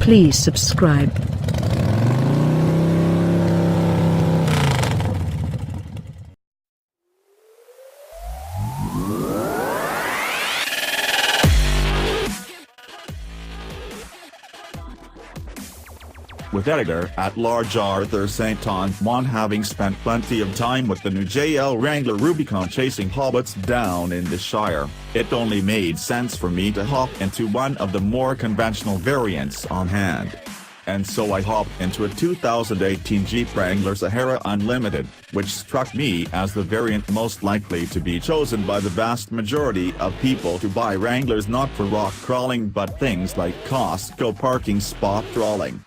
Please subscribe. With editor-at-large Arthur St. Antoine having spent plenty of time with the new JL Wrangler Rubicon chasing hobbits down in the Shire, it only made sense for me to hop into one of the more conventional variants on hand. And so I hopped into a 2018 Jeep Wrangler Sahara Unlimited, which struck me as the variant most likely to be chosen by the vast majority of people to buy Wranglers not for rock crawling but things like Costco parking spot trawling.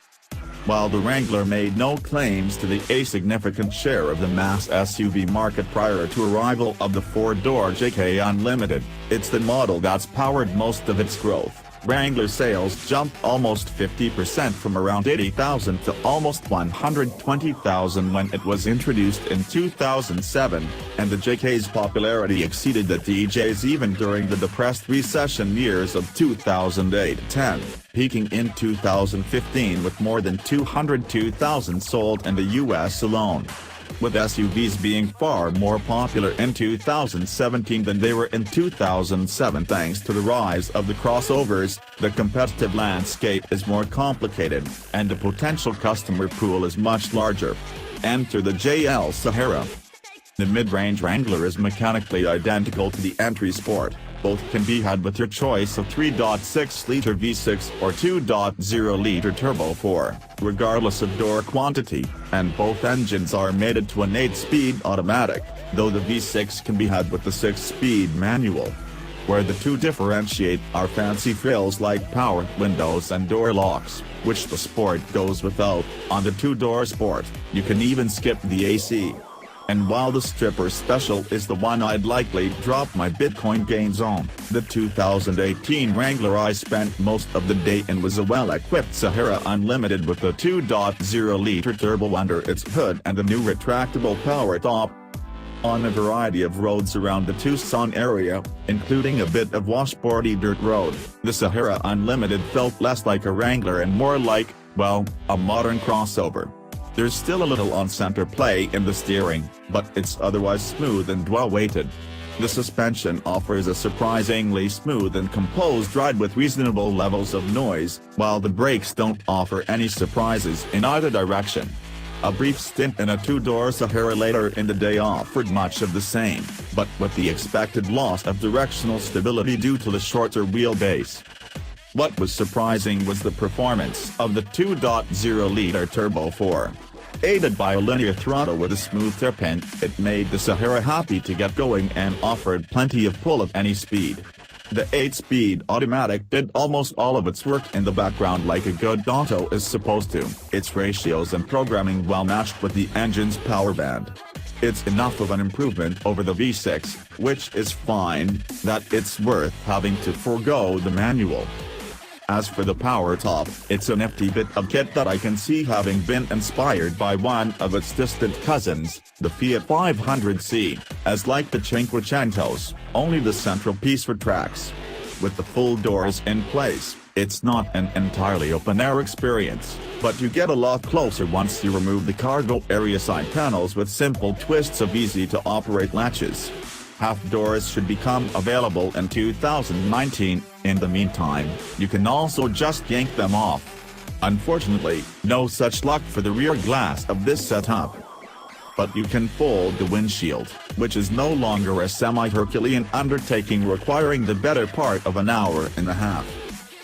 While the Wrangler made no claims to a significant share of the mass SUV market prior to arrival of the four-door JK Unlimited, it's the model that's powered most of its growth. Wrangler sales jumped almost 50% from around 80,000 to almost 120,000 when it was introduced in 2007, and the JK's popularity exceeded the TJ's even during the depressed recession years of 2008-10, peaking in 2015 with more than 202,000 sold in the US alone. With SUVs being far more popular in 2017 than they were in 2007 thanks to the rise of the crossovers, the competitive landscape is more complicated, and the potential customer pool is much larger. Enter the JL Sahara. The mid-range Wrangler is mechanically identical to the entry Sport. Both can be had with your choice of 3.6-liter V6 or 2.0-liter Turbo 4, regardless of door quantity, and both engines are mated to an 8-speed automatic, though the V6 can be had with the 6-speed manual. Where the two differentiate are fancy frills like power windows and door locks, which the Sport goes without. On the two-door Sport, you can even skip the AC. And while the Stripper Special is the one I'd likely drop my Bitcoin gains on, the 2018 Wrangler I spent most of the day in was a well-equipped Sahara Unlimited with a 2.0-liter turbo under its hood and a new retractable power top. On a variety of roads around the Tucson area, including a bit of washboardy dirt road, the Sahara Unlimited felt less like a Wrangler and more like, well, a modern crossover. There's still a little on-center play in the steering, but it's otherwise smooth and well-weighted. The suspension offers a surprisingly smooth and composed ride with reasonable levels of noise, while the brakes don't offer any surprises in either direction. A brief stint in a two-door Sahara later in the day offered much of the same, but with the expected loss of directional stability due to the shorter wheelbase. What was surprising was the performance of the 2.0-liter Turbo 4. Aided by a linear throttle with a smooth hairpin, it made the Sahara happy to get going and offered plenty of pull at any speed. The 8-speed automatic did almost all of its work in the background like a good auto is supposed to, its ratios and programming well matched with the engine's power band. It's enough of an improvement over the V6, which is fine, that it's worth having to forego the manual. As for the power top, it's a nifty bit of kit that I can see having been inspired by one of its distant cousins, the Fiat 500C, as like the Cinquecentos, only the central piece retracts. With the full doors in place, it's not an entirely open-air experience, but you get a lot closer once you remove the cargo area side panels with simple twists of easy-to-operate latches. Half doors should become available in 2019, in the meantime, you can also just yank them off. Unfortunately, no such luck for the rear glass of this setup. But you can fold the windshield, which is no longer a semi-Herculean undertaking requiring the better part of an hour and a half.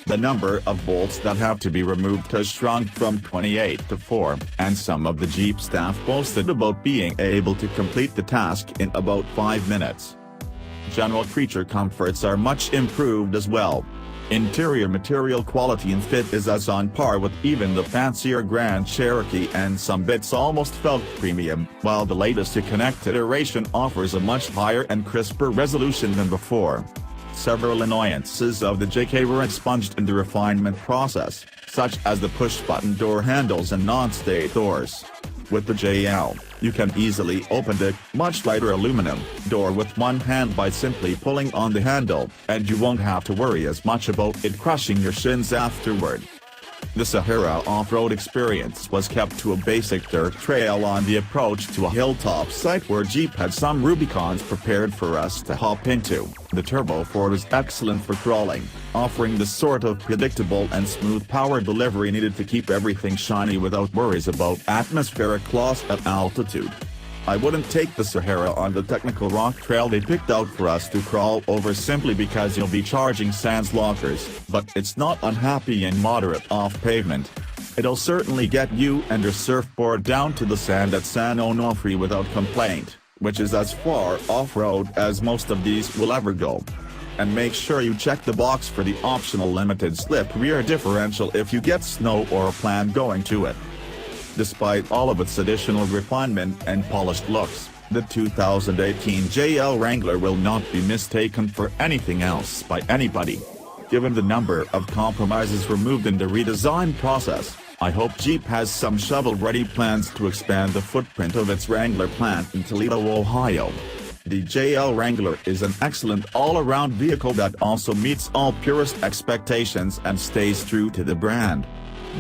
The number of bolts that have to be removed has shrunk from 28 to 4, and some of the Jeep staff boasted about being able to complete the task in about 5 minutes. General creature comforts are much improved as well. Interior material quality and fit is as on par with even the fancier Grand Cherokee, and some bits almost felt premium, while the latest Connect iteration offers a much higher and crisper resolution than before. Several annoyances of the JK were expunged in the refinement process, such as the push-button door handles and non-stay doors. With the JL, you can easily open the much lighter aluminum door with one hand by simply pulling on the handle, and you won't have to worry as much about it crushing your shins afterward. The Sahara off-road experience was kept to a basic dirt trail on the approach to a hilltop site where Jeep had some Rubicons prepared for us to hop into. The Turbo 4 is excellent for crawling, offering the sort of predictable and smooth power delivery needed to keep everything shiny without worries about atmospheric loss at altitude. I wouldn't take the Sahara on the technical rock trail they picked out for us to crawl over simply because you'll be charging sands lockers, but it's not unhappy and moderate off pavement. It'll certainly get you and your surfboard down to the sand at San Onofre without complaint, which is as far off-road as most of these will ever go. And make sure you check the box for the optional limited slip rear differential if you get snow or plan going to it. Despite all of its additional refinement and polished looks, the 2018 JL Wrangler will not be mistaken for anything else by anybody. Given the number of compromises removed in the redesign process, I hope Jeep has some shovel-ready plans to expand the footprint of its Wrangler plant in Toledo, Ohio. The JL Wrangler is an excellent all-around vehicle that also meets all purist expectations and stays true to the brand.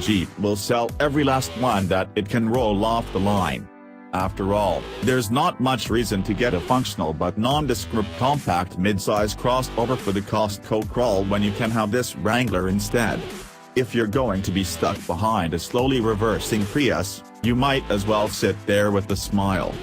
Jeep will sell every last one that it can roll off the line. After all, there's not much reason to get a functional but nondescript compact midsize crossover for the Costco crawl when you can have this Wrangler instead. If you're going to be stuck behind a slowly reversing Prius, you might as well sit there with a smile.